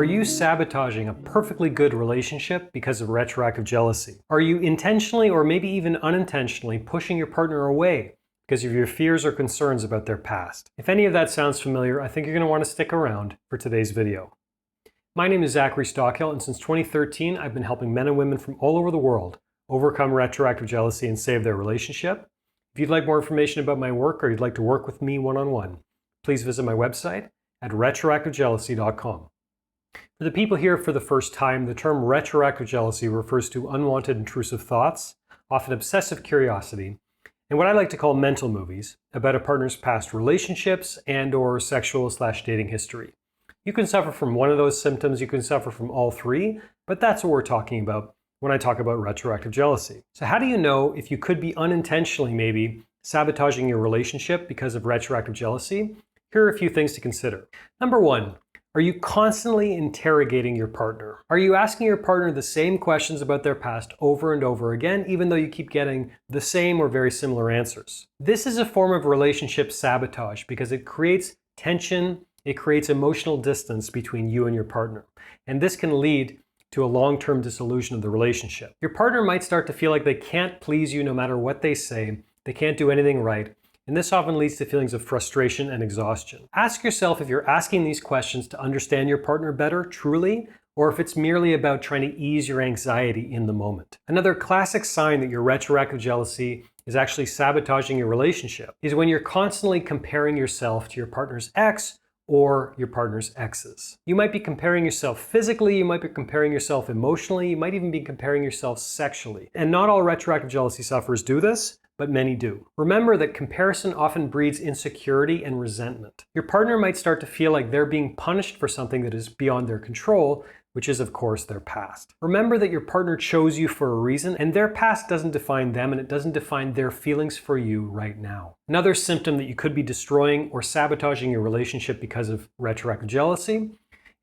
Are you sabotaging a perfectly good relationship because of retroactive jealousy? Are you intentionally or maybe even unintentionally pushing your partner away because of your fears or concerns about their past? If any of that sounds familiar, I think you're going to want to stick around for today's video. My name is Zachary Stockill, and since 2013, I've been helping men and women from all over the world overcome retroactive jealousy and save their relationship. If you'd like more information about my work or you'd like to work with me one-on-one, please visit my website at retroactivejealousy.com. For the people here for the first time, the term retroactive jealousy refers to unwanted intrusive thoughts, often obsessive curiosity, and what I like to call mental movies about a partner's past relationships and/or sexual/dating history. You can suffer from one of those symptoms, you can suffer from all three, but that's what we're talking about when I talk about retroactive jealousy. So how do you know if you could be unintentionally maybe sabotaging your relationship because of retroactive jealousy? Here are a few things to consider. Number one, are you constantly interrogating your partner? Are you asking your partner the same questions about their past over and over again, even though you keep getting the same or very similar answers? This is a form of relationship sabotage because it creates tension, it creates emotional distance between you and your partner. And this can lead to a long-term dissolution of the relationship. Your partner might start to feel like they can't please you no matter what they say, they can't do anything right, and this often leads to feelings of frustration and exhaustion. Ask yourself if you're asking these questions to understand your partner better, truly, or if it's merely about trying to ease your anxiety in the moment. Another classic sign that your retroactive jealousy is actually sabotaging your relationship is when you're constantly comparing yourself to your partner's ex or your partner's exes. You might be comparing yourself physically, you might be comparing yourself emotionally, you might even be comparing yourself sexually. And not all retroactive jealousy sufferers do this, but many do. Remember that comparison often breeds insecurity and resentment. Your partner might start to feel like they're being punished for something that is beyond their control, which is of course their past. Remember that your partner chose you for a reason, and their past doesn't define them and it doesn't define their feelings for you right now. Another symptom that you could be destroying or sabotaging your relationship because of retroactive jealousy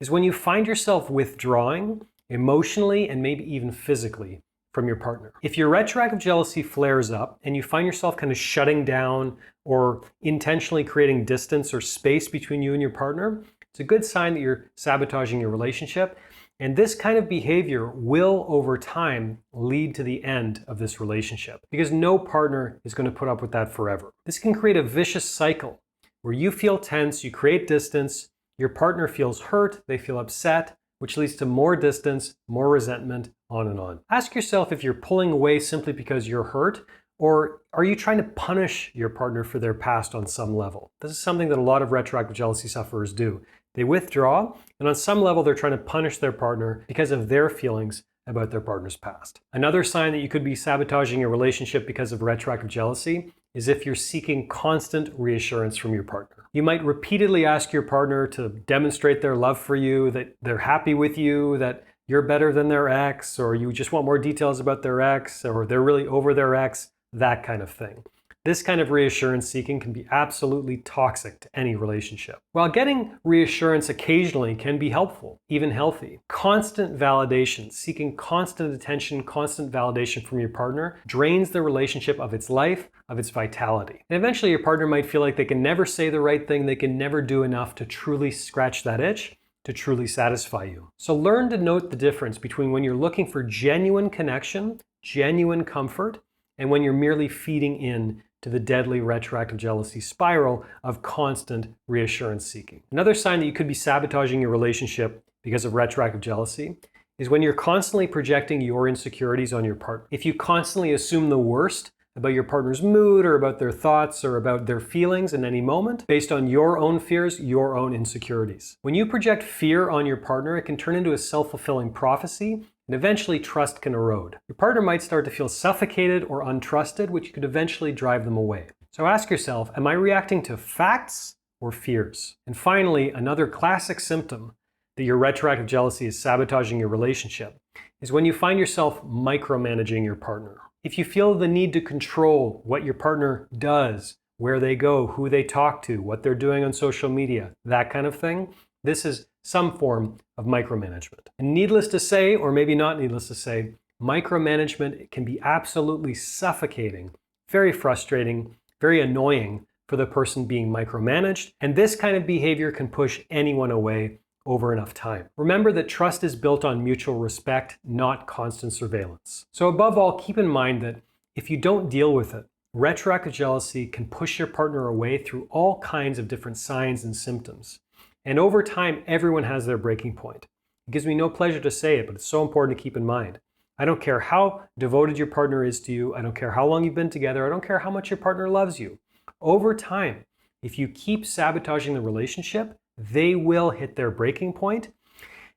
is when you find yourself withdrawing emotionally and maybe even physically from your partner. If your retroactive jealousy flares up and you find yourself kind of shutting down or intentionally creating distance or space between you and your partner, it's a good sign that you're sabotaging your relationship. And this kind of behavior will, over time, lead to the end of this relationship because no partner is going to put up with that forever. This can create a vicious cycle where you feel tense, you create distance, your partner feels hurt, they feel upset, which leads to more distance, more resentment, on and on. Ask yourself if you're pulling away simply because you're hurt, or are you trying to punish your partner for their past on some level? This is something that a lot of retroactive jealousy sufferers do. They withdraw, and on some level they're trying to punish their partner because of their feelings about their partner's past. Another sign that you could be sabotaging your relationship because of retroactive jealousy is if you're seeking constant reassurance from your partner. You might repeatedly ask your partner to demonstrate their love for you, that they're happy with you, that you're better than their ex, or you just want more details about their ex, or they're really over their ex, that kind of thing. This kind of reassurance seeking can be absolutely toxic to any relationship. While getting reassurance occasionally can be helpful, even healthy, constant validation, seeking constant attention, constant validation from your partner drains the relationship of its life, of its vitality. And eventually your partner might feel like they can never say the right thing, they can never do enough to truly scratch that itch, to truly satisfy you. So learn to note the difference between when you're looking for genuine connection, genuine comfort, and when you're merely feeding in to the deadly retroactive jealousy spiral of constant reassurance seeking. Another sign that you could be sabotaging your relationship because of retroactive jealousy is when you're constantly projecting your insecurities on your partner. If you constantly assume the worst about your partner's mood or about their thoughts or about their feelings in any moment based on your own fears, your own insecurities. When you project fear on your partner, it can turn into a self-fulfilling prophecy, and eventually trust can erode. Your partner might start to feel suffocated or untrusted, which could eventually drive them away. So ask yourself, am I reacting to facts or fears? And finally, another classic symptom that your retroactive jealousy is sabotaging your relationship is when you find yourself micromanaging your partner. If you feel the need to control what your partner does, where they go, who they talk to, what they're doing on social media, that kind of thing, this is some form of micromanagement. And needless to say, or maybe not needless to say, micromanagement can be absolutely suffocating, very frustrating, very annoying for the person being micromanaged. And this kind of behavior can push anyone away over enough time. Remember that trust is built on mutual respect, not constant surveillance. So above all, keep in mind that if you don't deal with it, retroactive jealousy can push your partner away through all kinds of different signs and symptoms. And over time, everyone has their breaking point. It gives me no pleasure to say it, but it's so important to keep in mind. I don't care how devoted your partner is to you. I don't care how long you've been together. I don't care how much your partner loves you. Over time, if you keep sabotaging the relationship, they will hit their breaking point.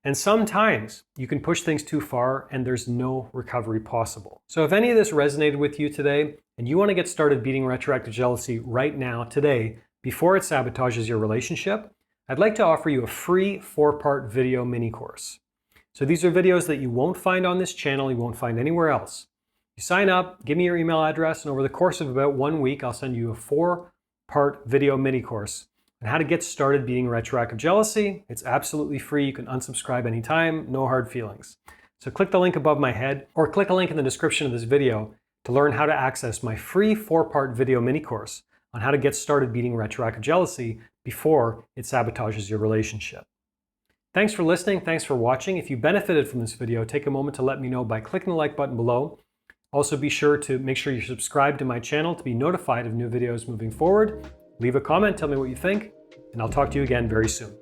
And sometimes you can push things too far and there's no recovery possible. So if any of this resonated with you today and you want to get started beating retroactive jealousy right now, today, before it sabotages your relationship, I'd like to offer you a free 4-part video mini course. So these are videos that you won't find on this channel, you won't find anywhere else. You sign up, give me your email address, and over the course of about 1 week, I'll send you a 4-part video mini course on how to get started beating retroactive jealousy. It's absolutely free. You can unsubscribe anytime, no hard feelings. So click the link above my head or click a link in the description of this video to learn how to access my free 4-part video mini course on how to get started beating retroactive jealousy before it sabotages your relationship. Thanks for listening. Thanks for watching. If you benefited from this video, take a moment to let me know by clicking the like button below. Also be sure to make sure you subscribe to my channel to be notified of new videos moving forward. Leave a comment, tell me what you think, and I'll talk to you again very soon.